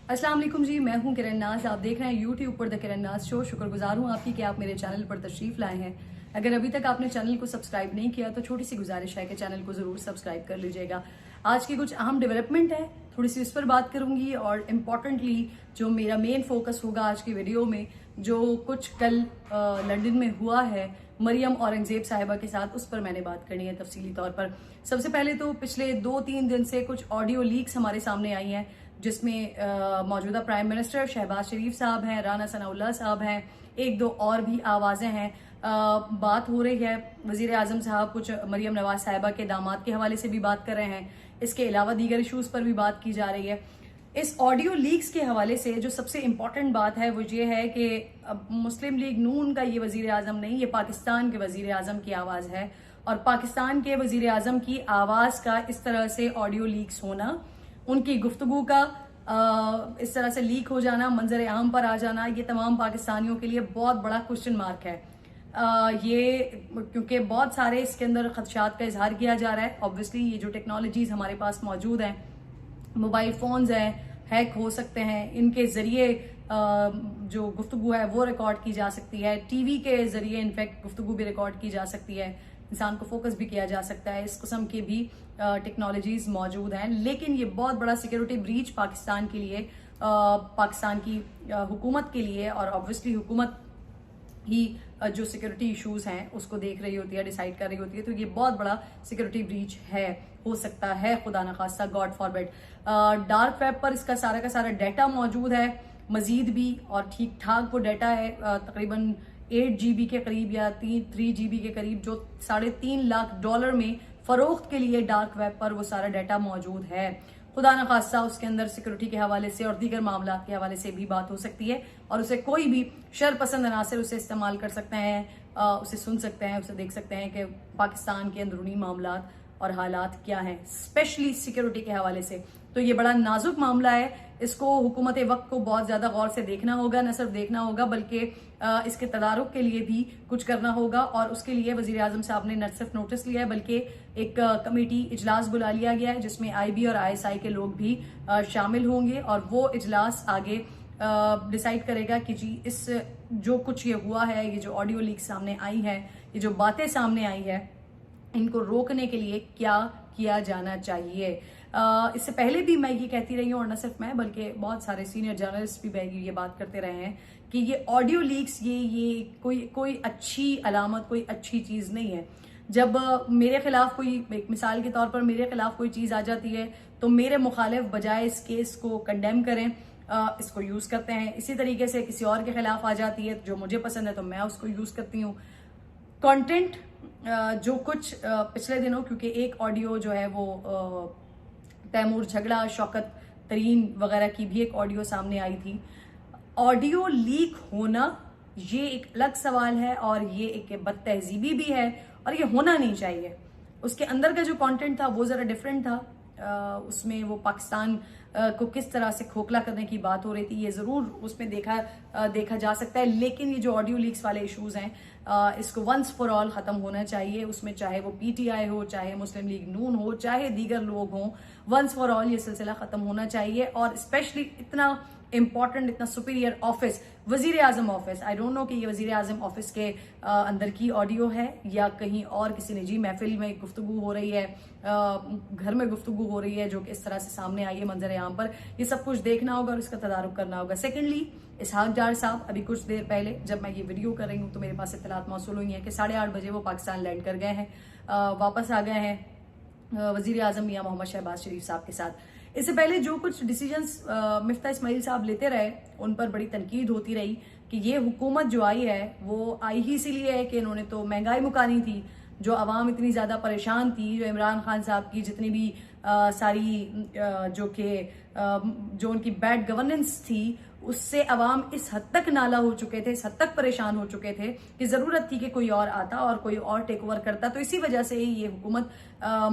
अस्सलाम वालेकुम जी, मैं हूं किरण नाज। आप देख रहे हैं यूट्यूब पर द किरण नाज शो। शुक्रगुजार हूं आपकी कि आप मेरे चैनल पर तशरीफ लाए हैं। अगर अभी तक आपने चैनल को सब्सक्राइब नहीं किया तो छोटी सी गुजारिश है कि चैनल को जरूर सब्सक्राइब कर लीजिएगा। आज की कुछ अहम डेवलपमेंट है, थोड़ी सी उस पर बात करूंगी और इम्पोर्टेंटली जो मेरा मेन फोकस होगा आज की वीडियो में, जो कुछ कल लंदन में हुआ है मरियम औरंगजेब साहिबा के साथ, उस पर मैंने बात करनी है तफसीली तौर पर। सबसे पहले तो पिछले 2-3 दिन से कुछ ऑडियो लीक्स हमारे सामने आई हैं जिसमें मौजूदा प्राइम मिनिस्टर शहबाज शरीफ साहब हैं, राना सनाउल्लाह साहब हैं, एक दो और भी आवाजें हैं। बात हो रही है वजीर आजम साहब कुछ मरियम नवाज साहिबा के दामाद के हवाले से भी बात कर रहे हैं। इसके अलावा दीगर इशूज पर भी बात की जा रही है। इस ऑडियो लीक्स के हवाले से जो सबसे इम्पोर्टेंट बात है वो ये है कि अब मुस्लिम लीग नून का ये वजीर आजम नहीं, ये पाकिस्तान के वजीर आजम की आवाज है। और पाकिस्तान के वजीर आजम की आवाज का इस तरह से ऑडियो लीक्स होना, उनकी गुफ्तगू का इस तरह से लीक हो जाना, मंजर आम पर आ जाना, ये तमाम पाकिस्तानियों के लिए बहुत बड़ा क्वेश्चन मार्क है। ये क्योंकि बहुत सारे इसके अंदर खदशात का इजहार किया जा रहा है। ऑब्वियसली ये जो टेक्नोलॉजीज हमारे पास मौजूद हैं, मोबाइल फोन्स हैं, हैक हो सकते हैं, इनके जरिए जो गुफ्तगू है वो रिकॉर्ड की जा सकती है, टीवी के जरिए इनफैक्ट गुफ्तगू भी रिकॉर्ड की जा सकती है, इंसान को फोकस भी किया जा सकता है। इस किस्म के भी टेक्नोलॉजीज मौजूद हैं। लेकिन ये बहुत बड़ा सिक्योरिटी ब्रीच पाकिस्तान के लिए, पाकिस्तान की हुकूमत के लिए, और ऑब्वियसली हुकूमत ही जो सिक्योरिटी इश्यूज हैं उसको देख रही होती है, डिसाइड कर रही होती है। तो ये बहुत बड़ा सिक्योरिटी ब्रीच है, हो सकता है, खुदा न खास्ता, गॉड फॉरबिड। डार्क वेब पर इसका सारा का सारा डाटा मौजूद है, मजीद भी, और ठीक ठाक वो डाटा है। तकरीबन 8 GB के करीब या 3 GB के करीब, जो $3.5 लाख में फरोख्त के लिए डार्क वेब पर वो सारा डाटा मौजूद है। खुदा न खास्ता उसके अंदर सिक्योरिटी के हवाले से और दीगर मामला के हवाले से भी बात हो सकती है, और उसे कोई भी शर पसंद अनासर उसे इस्तेमाल कर सकते हैं, उसे सुन सकते हैं, उसे देख सकते हैं कि पाकिस्तान के अंदरूनी मामलात और हालात क्या हैं, स्पेशली सिक्योरिटी के हवाले से। तो ये बड़ा नाजुक मामला है, इसको हुकूमत वक्त को बहुत ज्यादा गौर से देखना होगा, न सिर्फ देखना होगा बल्कि इसके तदारुक के लिए भी कुछ करना होगा। और उसके लिए वजीर आजम साहब ने न सिर्फ नोटिस लिया है बल्कि एक कमेटी इजलास बुला लिया गया है जिसमें IB और ISI के लोग भी शामिल होंगे, और वो इजलास आगे डिसाइड करेगा कि जी इस जो कुछ ये हुआ है, ये जो ऑडियो लीक सामने आई है, ये जो बातें सामने आई है, इनको रोकने के लिए क्या किया जाना चाहिए। इससे पहले भी मैं ये कहती रही हूँ, और न सिर्फ मैं बल्कि बहुत सारे सीनियर जर्नलिस्ट भी ये बात करते रहे हैं कि ये ऑडियो लीक्स ये कोई अच्छी अलामत, कोई अच्छी चीज नहीं है। जब मेरे खिलाफ कोई, एक मिसाल के तौर पर मेरे खिलाफ कोई चीज आ जाती है तो मेरे मुखालिफ बजाय इस केस को कंडेम करें, इसको यूज करते हैं। इसी तरीके से किसी और के खिलाफ आ जाती है जो मुझे पसंद है तो मैं उसको यूज करती हूँ। कंटेंट जो कुछ पिछले दिनों, क्योंकि एक ऑडियो जो है वो तैमूर झगड़ा, शौकत तरीन वगैरह की भी एक ऑडियो सामने आई थी। ऑडियो लीक होना ये एक अलग सवाल है और ये एक बदतहजीबी भी है, और ये होना नहीं चाहिए। उसके अंदर का जो कंटेंट था वो जरा डिफरेंट था। उसमें वो पाकिस्तान को किस तरह से खोखला करने की बात हो रही थी, ये जरूर उसमें देखा जा सकता है। लेकिन ये जो ऑडियो लीक्स वाले इश्यूज हैं, इसको वंस फॉर ऑल खत्म होना चाहिए। उसमें चाहे वो PTI हो, चाहे मुस्लिम लीग नून हो, चाहे दीगर लोग हों, वंस फॉर ऑल ये सिलसिला खत्म होना चाहिए। और स्पेशली इतना इंपॉर्टेंट, इतना सुपीरियर ऑफिस, वजीर आजम ऑफिस, आई डोंट नो कि ये वजीर आजम ऑफिस के अंदर की ऑडियो है या कहीं और किसी निजी महफिल में गुफ्तगू हो रही है, घर में गुफ्तगू हो रही है जो कि इस तरह से सामने आई है मंजर आम पर। ये सब कुछ देखना होगा और इसका तदारुक करना होगा। सेकेंडली, इसहाक डार साहब अभी कुछ देर पहले जब मैं ये वीडियो कर रही हूँ तो मेरे पास इत्तलात मौसूल हुई है कि 8:30 बजे वो पाकिस्तान लैंड कर गए हैं, वापस आ गए हैं वजीर आजम मियां मोहम्मद शहबाज शरीफ साहब के साथ। इससे पहले जो कुछ डिसीजंस मिफ्ता इस्माइल साहब लेते रहे, उन पर बड़ी तनकीद होती रही कि ये हुकूमत जो आई है वो आई ही इसीलिए है कि इन्होंने तो महंगाई मुकानी थी, जो अवाम इतनी ज्यादा परेशान थी, जो इमरान खान साहब की जितनी भी सारी जो उनकी बैड गवर्नेंस थी, उससे अवाम इस हद तक नाला हो चुके थे, इस हद तक परेशान हो चुके थे कि जरूरत थी कि कोई और आता और कोई और टेक ओवर करता। तो इसी वजह से ही ये हुकूमत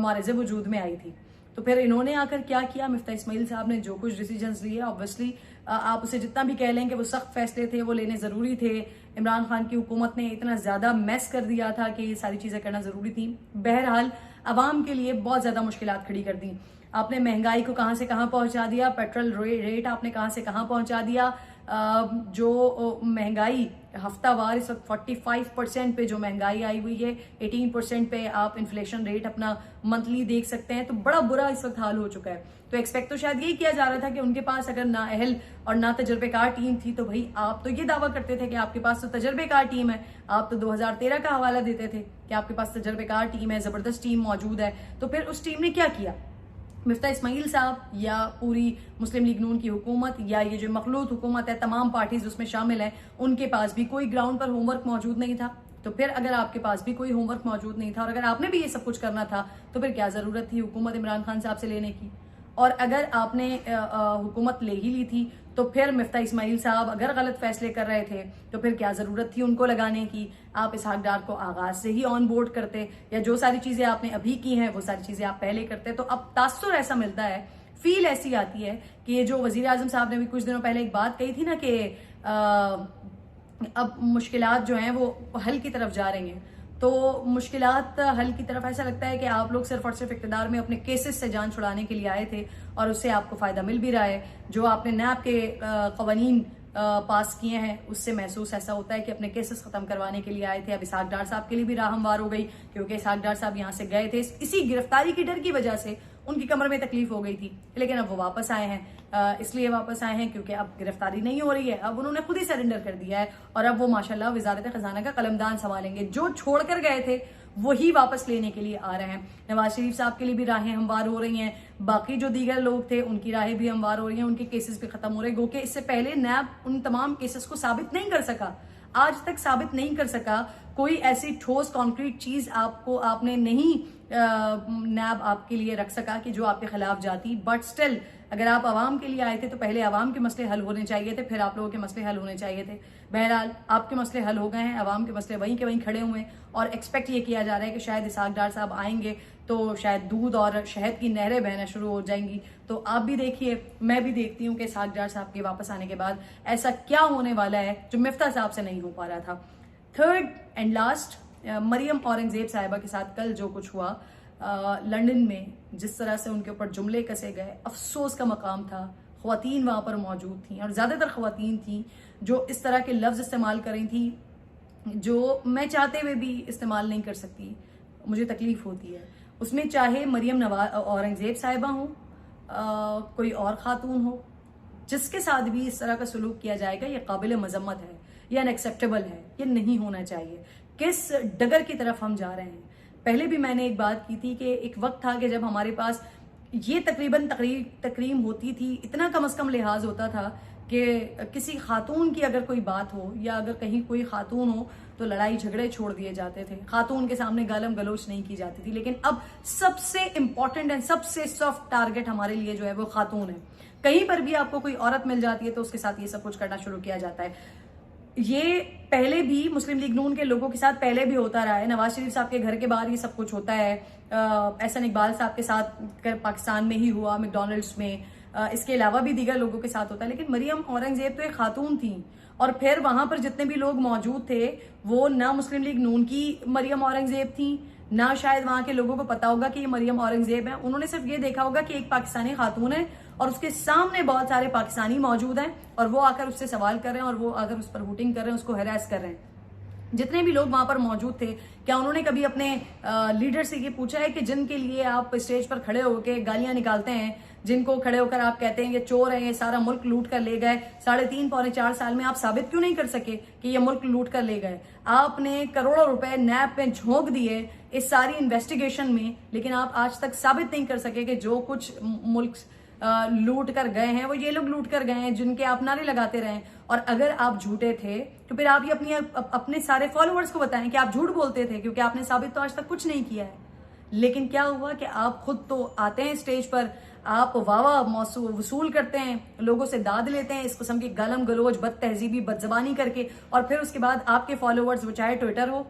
मारिज़ वजूद में आई थी। तो फिर इन्होंने आकर क्या किया, मिफ्ता इस्माइल साहब ने जो कुछ डिसीजंस लिए, ऑब्वियसली आप उसे जितना भी कह लें कि वो सख्त फैसले थे, वो लेने जरूरी थे। इमरान खान की हुकूमत ने इतना ज्यादा मैस कर दिया था कि ये सारी चीजें करना जरूरी थी। बहरहाल अवाम के लिए बहुत ज्यादा मुश्किलात खड़ी कर दी। आपने महंगाई को कहां से कहां पहुंचा दिया, पेट्रोल रेट आपने कहां से कहां पहुंचा दिया। जो महंगाई हफ्तावार इस वक्त 45% पे जो महंगाई आई हुई है, 18% पे आप इन्फ्लेशन रेट अपना मंथली देख सकते हैं। तो बड़ा बुरा इस वक्त हाल हो चुका है। तो एक्सपेक्ट तो शायद यही किया जा रहा था कि उनके पास अगर ना अहल और ना तजर्बेकार टीम थी, तो भाई आप तो ये दावा करते थे कि आपके पास तो तजर्बेकार टीम है। आप तो 2013 का हवाला देते थे कि आपके पास तजर्बेकार टीम है, जबरदस्त टीम मौजूद है। तो फिर उस टीम ने क्या किया? मिफ्ता इस्माइल साहब या पूरी मुस्लिम लीग नून की हुकूमत या ये जो मखलूत हुकूमत है, तमाम पार्टीज उसमें शामिल हैं, उनके पास भी कोई ग्राउंड पर होमवर्क मौजूद नहीं था। तो फिर अगर आपके पास भी कोई होमवर्क मौजूद नहीं था और अगर आपने भी ये सब कुछ करना था, तो फिर क्या जरूरत थी हुकूमत इमरान खान साहब से लेने की? और अगर आपने हुकूमत ले ही ली थी, तो फिर मिफ्ता इस्माइल साहब अगर गलत फैसले कर रहे थे, तो फिर क्या जरूरत थी उनको लगाने की? आप इसहाक डार को आगाज से ही ऑन बोर्ड करते, या जो सारी चीजें आपने अभी की हैं वो सारी चीजें आप पहले करते। तो अब तासुर ऐसा मिलता है, फील ऐसी आती है कि ये जो वजीर आजम साहब ने भी कुछ दिनों पहले एक बात कही थी ना कि अब मुश्किलात जो हैं वो हल की तरफ जा रही हैं। तो मुश्किलात हल की तरफ ऐसा लगता है कि आप लोग सिर्फ और सिर्फ इक़्तिदार में अपने केसेस से जान छुड़ाने के लिए आए थे और उससे आपको फायदा मिल भी रहा है। जो आपने नैब के कवानीन पास किए हैं, उससे महसूस ऐसा होता है कि अपने केसेस खत्म करवाने के लिए आए थे। अब इसहाक डार साहब के लिए भी राह हमवार हो गई, क्योंकि इसहाक डार साहब यहाँ से गए थे इसी गिरफ्तारी की डर की वजह से, उनकी कमर में तकलीफ हो गई थी, लेकिन अब वो वापस आए हैं। इसलिए वापस आए हैं क्योंकि अब गिरफ्तारी नहीं हो रही है, अब उन्होंने खुद ही सरेंडर कर दिया है और अब वो माशाल्लाह वजारत खजाना का कलमदान संभालेंगे। जो छोड़कर गए थे वही वापस लेने के लिए आ रहे हैं। नवाज शरीफ साहब के लिए भी राहें हमवार हो रही हैं, बाकी जो दीगर लोग थे उनकी राहें भी हमवार हो रही हैं, उनके केसेस भी खत्म हो रहे हैं। गो के इससे पहले नैब उन तमाम केसेस को साबित नहीं कर सका, आज तक साबित नहीं कर सका। कोई ऐसी ठोस कॉन्क्रीट चीज आपने नहीं नैब आपके लिए रख सका कि जो आपके खिलाफ जाती। बट स्टिल अगर आप आवाम के लिए आए थे तो पहले आवाम के मसले हल होने चाहिए थे, फिर आप लोगों के मसले हल होने चाहिए थे। बहरहाल आपके मसले हल हो गए हैं, आवाम के मसले वहीं के वहीं खड़े हुए हैं और एक्सपेक्ट ये किया जा रहा है कि शायद इसहाक डार साहब आएंगे तो शायद दूध और शहद की नहरें बहना शुरू हो जाएंगी। तो आप भी देखिए, मैं भी देखती हूँ कि इसहाक डार साहब के वापस आने के बाद ऐसा क्या होने वाला है जो मिफ्ता साहब से नहीं हो पा रहा था। Third and last, Maryam Aurangzeb Sahiba के साथ कल जो कुछ हुआ लंदन में, जिस तरह से उनके ऊपर जुमले कसे गए, अफसोस का मकाम था। ख्वातीन वहां पर मौजूद थी और ज्यादातर ख्वातीन थी जो इस तरह के लफ्ज इस्तेमाल कर रही थी जो मैं चाहते हुए भी इस्तेमाल नहीं कर सकती, मुझे तकलीफ होती है उसमें। चाहे मरियम औरंगजेब साहिबा हो, कोई और खातून हो, जिसके साथ भी इस तरह का सलूक किया जाएगा ये काबिल मजम्मत है, ये अनएक्सेप्टेबल है, ये नहीं होना चाहिए। किस डगर की तरफ हम जा रहे हैं? पहले भी मैंने एक बात की थी कि एक वक्त था कि जब हमारे पास ये तकरीबन तकरीम होती थी, इतना कम से कम लिहाज होता था कि किसी खातून की अगर कोई बात हो या अगर कहीं कोई खातून हो तो लड़ाई झगड़े छोड़ दिए जाते थे, खातून के सामने गालम गलोच नहीं की जाती थी। लेकिन अब सबसे इंपॉर्टेंट एंड सबसे सॉफ्ट टारगेट हमारे लिए जो है वो खातून है। कहीं पर भी आपको कोई औरत मिल जाती है तो उसके साथ ये सब कुछ करना शुरू किया जाता है। ये पहले भी मुस्लिम लीग नून के लोगों के साथ पहले भी होता रहा है। नवाज शरीफ साहब के घर के बाहर ये सब कुछ होता है, एहसन इकबाल साहब के साथ पाकिस्तान में ही हुआ, मैकडॉनल्ड्स में, इसके अलावा भी दीगर लोगों के साथ होता है। लेकिन मरियम औरंगजेब तो एक खातून थी और फिर वहां पर जितने भी लोग मौजूद थे वो ना मुस्लिम लीग नून की मरियम औरंगजेब थी, ना शायद वहां के लोगों को पता होगा कि ये मरियम औरंगजेब है। उन्होंने सिर्फ ये देखा होगा कि एक पाकिस्तानी खातून है और उसके सामने बहुत सारे पाकिस्तानी मौजूद हैं और वो आकर उससे सवाल कर रहे हैं और वो आकर उस पर हुटिंग कर रहे हैं, उसको हैरेस कर रहे हैं। जितने भी लोग वहां पर मौजूद थे, क्या उन्होंने कभी अपने लीडर से ये पूछा है कि जिनके लिए आप स्टेज पर खड़े होकर गालियां निकालते हैं, जिनको खड़े होकर आप कहते हैं ये चोर है, ये सारा मुल्क लूट कर ले गए, 3.5 पौने 4 साल में आप साबित क्यों नहीं कर सके कि ये मुल्क लूट कर ले गए? आपने करोड़ों रुपए नैब पे झोंक दिए इस सारी इन्वेस्टिगेशन में, लेकिन आप आज तक साबित नहीं कर सके कि जो कुछ मुल्क लूट कर गए हैं वो ये लोग लूट कर गए हैं जिनके आप नारे लगाते रहे। और अगर आप झूठे थे तो फिर आप ये अपने सारे फॉलोअर्स को बताएं कि आप झूठ बोलते थे, क्योंकि आपने साबित तो आज तक कुछ नहीं किया है। लेकिन क्या हुआ कि आप खुद तो आते हैं स्टेज पर, आप वावा वसूल करते हैं, लोगों से दाद लेते हैं इस किस्म की गालम गलोच, बद तहजीबी, बदजबानी करके, और फिर उसके बाद आपके फॉलोअर्स, वो चाहे ट्विटर हो,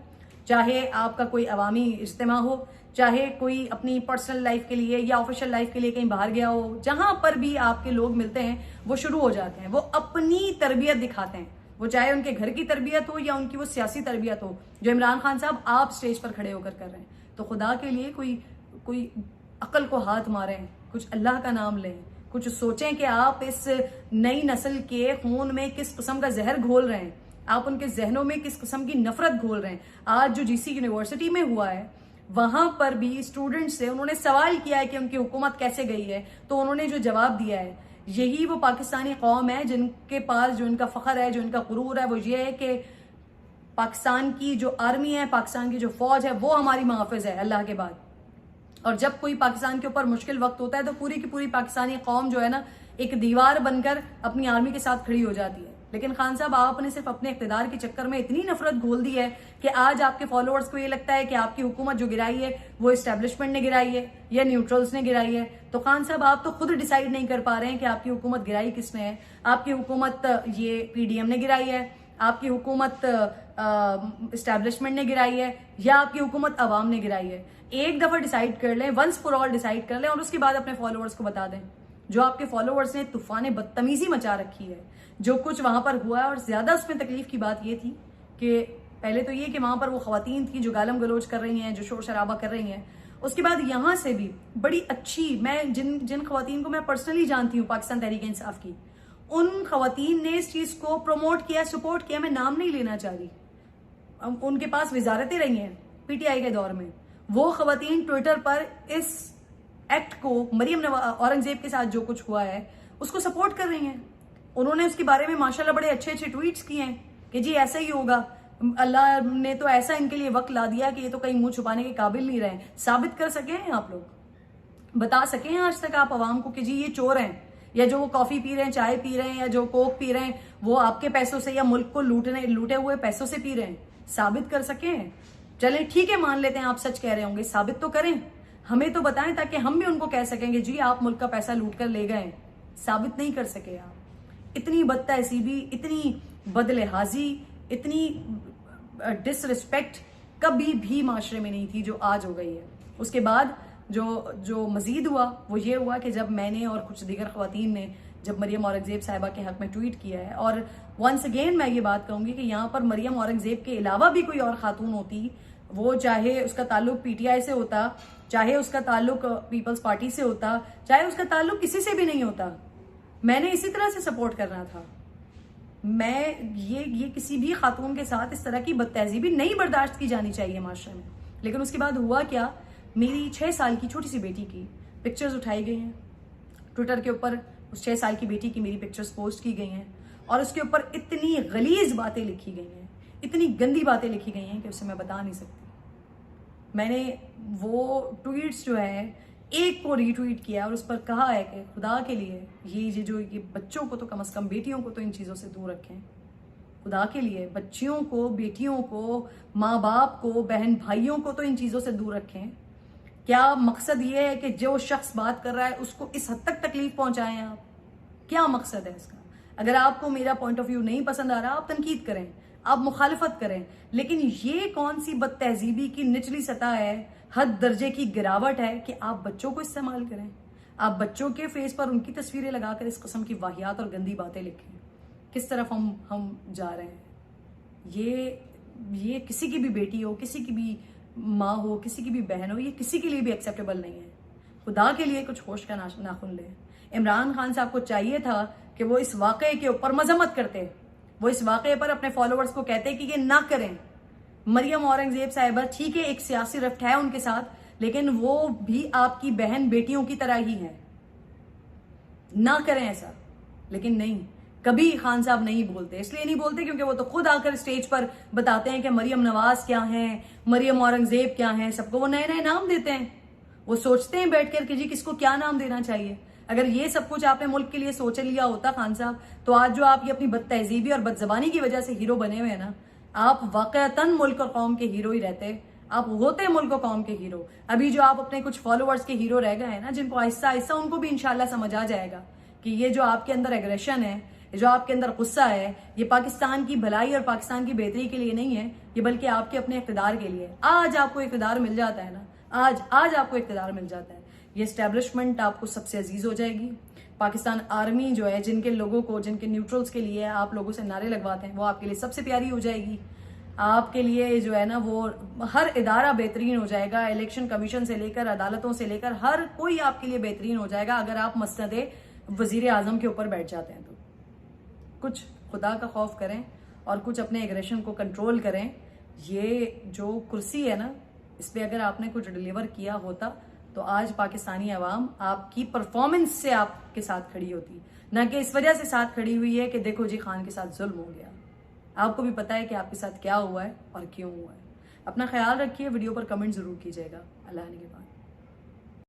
चाहे आपका कोई अवामी इज्तिमा हो, चाहे कोई अपनी पर्सनल लाइफ के लिए या ऑफिशियल लाइफ के लिए कहीं बाहर गया हो, जहां पर भी आपके लोग मिलते हैं वो शुरू हो जाते हैं, वो अपनी तरबियत दिखाते हैं, वो चाहे उनके घर की तरबियत हो या उनकी वो सियासी तरबियत हो जो इमरान खान साहब आप स्टेज पर खड़े होकर कर रहे हैं। तो खुदा के लिए कोई अक्ल को हाथ मारें, कुछ अल्लाह का नाम लें, कुछ सोचें कि आप इस नई नस्ल के खून में किस किस्म का जहर घोल रहे हैं, आप उनके जहनों में किस किस्म की नफरत घोल रहे हैं। आज जो जीसी यूनिवर्सिटी में हुआ है वहां पर भी स्टूडेंट्स से उन्होंने सवाल किया है कि उनकी हुकूमत कैसे गई है, तो उन्होंने जो जवाब दिया है, यही वो पाकिस्तानी कौम है जिनके पास जो इनका फख्र है, जो इनका गुरूर है, वो ये है कि पाकिस्तान की जो आर्मी है, पाकिस्तान की जो फौज है, वो हमारी मुहाफिज है अल्लाह के बाद। और जब कोई पाकिस्तान के ऊपर मुश्किल वक्त होता है तो पूरी की पूरी पाकिस्तानी कौम जो है ना एक दीवार बनकर अपनी आर्मी के साथ खड़ी हो जाती है। लेकिन खान साहब आपने सिर्फ अपने इख्तिदार के चक्कर में इतनी नफरत घोल दी है कि आज आपके फॉलोअर्स को ये लगता है कि आपकी हुकूमत जो गिराई है वो एस्टेब्लिशमेंट ने गिराई है या न्यूट्रल्स ने गिराई है। तो खान साहब आप तो खुद डिसाइड नहीं कर पा रहे हैं कि आपकी हुकूमत गिराई किसने है। आपकी हुकूमत ये पीडीएम ने गिराई है, आपकी हुकूमत एस्टेब्लिशमेंट ने गिराई है, या आपकी हुकूमत अवाम ने गिराई है। एक दफा डिसाइड कर लें, वंस फॉर ऑल डिसाइड कर लें और उसके बाद अपने फॉलोअर्स को बता दें। जो आपके फॉलोअर्स ने तूफान बदतमीजी मचा रखी है, जो कुछ वहां पर हुआ है, और ज्यादा उसमें तकलीफ की बात ये थी कि पहले तो ये कि वहां पर वो खवातीन थी जो गालम गलोच कर रही हैं, जो शोर शराबा कर रही हैं। उसके बाद यहां से भी बड़ी अच्छी, मैं जिन खवातीन को मैं पर्सनली जानती हूँ पाकिस्तान तहरीक इंसाफ की, उन खवातीन ने इस चीज को प्रमोट किया, सपोर्ट किया। मैं नाम नहीं लेना चाह रही, उनके पास वजारतें रही हैं पीटीआई के दौर में। वो खवातीन ट्विटर पर इस एक्ट को, मरियम औरंगजेब के साथ जो कुछ हुआ है, उसको सपोर्ट कर रही हैं। उन्होंने उसके बारे में माशाल्लाह बड़े अच्छे अच्छे ट्वीट्स किए हैं कि जी ऐसा ही होगा, अल्लाह ने तो ऐसा इनके लिए वक्त ला दिया कि ये तो कहीं मुंह छुपाने के काबिल नहीं रहे। साबित कर सके हैं आप लोग, बता सके हैं आज तक आप अवाम को कि जी ये चोर हैं, या जो वो कॉफी पी रहे हैं, चाय पी रहे हैं, या जो कोक पी रहे हैं वो आपके पैसों से या मुल्क को लूटे हुए पैसों से पी रहे हैं? साबित कर सके हैं। चले ठीक है, मान लेते हैं आप सच कह रहे होंगे, साबित तो करें, हमें तो बताएं ताकि हम भी उनको कह सकेंगे जी आप मुल्क का पैसा लूट कर ले गए। साबित नहीं कर सके आप। इतनी बदतहजीबी, इतनी बदलिहाजी, इतनी डिसरिस्पेक्ट कभी भी माशरे में नहीं थी जो आज हो गई है। उसके बाद जो मजीद हुआ वो ये हुआ कि जब मैंने और कुछ दीगर खवातीन ने जब मरियम औरंगजेब साहिबा के हक में ट्वीट किया है, और वंस अगेन मैं ये बात कहूंगी कि यहाँ पर मरियम औरंगजेब के अलावा भी कोई और खातून होती, वो चाहे उसका ताल्लुक पीटीआई से होता, चाहे उसका ताल्लुक पीपल्स पार्टी से होता, चाहे उसका ताल्लुक किसी से भी नहीं होता, मैंने इसी तरह से सपोर्ट करना था। मैं ये किसी भी खातून के साथ इस तरह की बदतहजीबी नहीं बर्दाश्त की जानी चाहिए माशरे में। लेकिन उसके बाद हुआ क्या, मेरी 6 साल की छोटी सी बेटी की पिक्चर्स उठाई गई हैं ट्विटर के ऊपर। उस 6 साल की बेटी की मेरी पिक्चर्स पोस्ट की गई हैं और उसके ऊपर इतनी गलीज बातें लिखी गई हैं, इतनी गंदी बातें लिखी गई हैं कि उसे मैं बता नहीं सकती। मैंने वो ट्वीट्स जो है एक को रीट्वीट किया और उस पर कहा है कि खुदा के लिए ये बच्चों को तो कम से कम, बेटियों को तो इन चीज़ों से दूर रखें। खुदा के लिए बच्चियों को, बेटियों को, माँ बाप को, बहन भाइयों को तो इन चीज़ों से दूर रखें। क्या मकसद ये है कि जो शख्स बात कर रहा है उसको इस हद तक तकलीफ पहुंचाएं आप? क्या मकसद है इसका? अगर आपको मेरा पॉइंट ऑफ व्यू नहीं पसंद आ रहा, आप तनकीद करें, आप मुखालिफत करें, लेकिन ये कौन सी बदतहजीबी की निचली सतह है, हद दर्जे की गिरावट है कि आप बच्चों को इस्तेमाल करें, आप बच्चों के फेस पर उनकी तस्वीरें लगाकर इस किस्म की वाहियात और गंदी बातें लिखें। किस तरफ हम जा रहे हैं? ये किसी की भी बेटी हो, किसी की भी माँ हो, किसी की भी बहन हो, ये किसी के लिए भी एक्सेप्टेबल नहीं है। खुदा के लिए कुछ होश का नाखुन ले। इमरान खान साहब को चाहिए था कि वो इस वाकये के ऊपर मजम्मत करते, वो इस वाकये पर अपने फॉलोअर्स को कहते कि ये ना करें। मरियम औरंगजेब साहिबा ठीक है, एक सियासी रफ्त है उनके साथ, लेकिन वो भी आपकी बहन बेटियों की तरह ही है, ना करें ऐसा। लेकिन नहीं, कभी खान साहब नहीं बोलते। इसलिए नहीं बोलते क्योंकि वो तो खुद आकर स्टेज पर बताते हैं कि मरियम नवाज क्या है, मरियम औरंगजेब क्या है, सबको वो नए नए नाम देते हैं। वो सोचते हैं बैठकर कि जी किसको क्या नाम देना चाहिए। अगर ये सब कुछ आपने मुल्क के लिए सोच लिया होता खान साहब, तो आज जो आप ये अपनी बदतहजीबी और बदजबानी की वजह से हीरो बने हुए हैं ना, आप वाकईतन मुल्क और कौम के हीरो ही रहते। आप होते मुल्क और कौम के हीरो। अभी जो आप अपने कुछ फॉलोअर्स के हीरो रह गए हैं ना, जिनको आहिस्ता आहिस्ता उनको भी इंशाल्लाह समझ आ जाएगा कि ये जो आपके अंदर एग्रेशन है, जो आपके अंदर गुस्सा है, ये पाकिस्तान की भलाई और पाकिस्तान की बेहतरी के लिए नहीं है, ये बल्कि आपके अपने इक़्तिदार के लिए। आज आपको इक़्तिदार मिल जाता है ना, आज आपको इक़्तिदार मिल जाता है, ये एस्टेब्लिशमेंट आपको सबसे अजीज हो जाएगी। पाकिस्तान आर्मी जो है, जिनके लोगों को, जिनके न्यूट्रल्स के लिए आप लोगों से नारे लगवाते हैं, वो आपके लिए सबसे प्यारी हो जाएगी। आपके लिए जो है ना वो हर इदारा बेहतरीन हो जाएगा। इलेक्शन कमीशन से लेकर अदालतों से लेकर हर कोई आपके लिए बेहतरीन हो जाएगा अगर आप मसनद वजीर आजम के ऊपर बैठ जाते हैं। तो कुछ खुदा का खौफ करें और कुछ अपने एग्रेशन को कंट्रोल करें। ये जो कुर्सी है ना, इस पर अगर आपने कुछ डिलीवर किया होता तो आज पाकिस्तानी अवाम आपकी परफॉर्मेंस से आपके साथ खड़ी होती, ना कि इस वजह से साथ खड़ी हुई है कि देखो जी खान के साथ जुल्म हो गया। आपको भी पता है कि आपके साथ क्या हुआ है और क्यों हुआ है। अपना ख्याल रखिए, वीडियो पर कमेंट जरूर कीजिएगा। अल्लाह ने के बाद।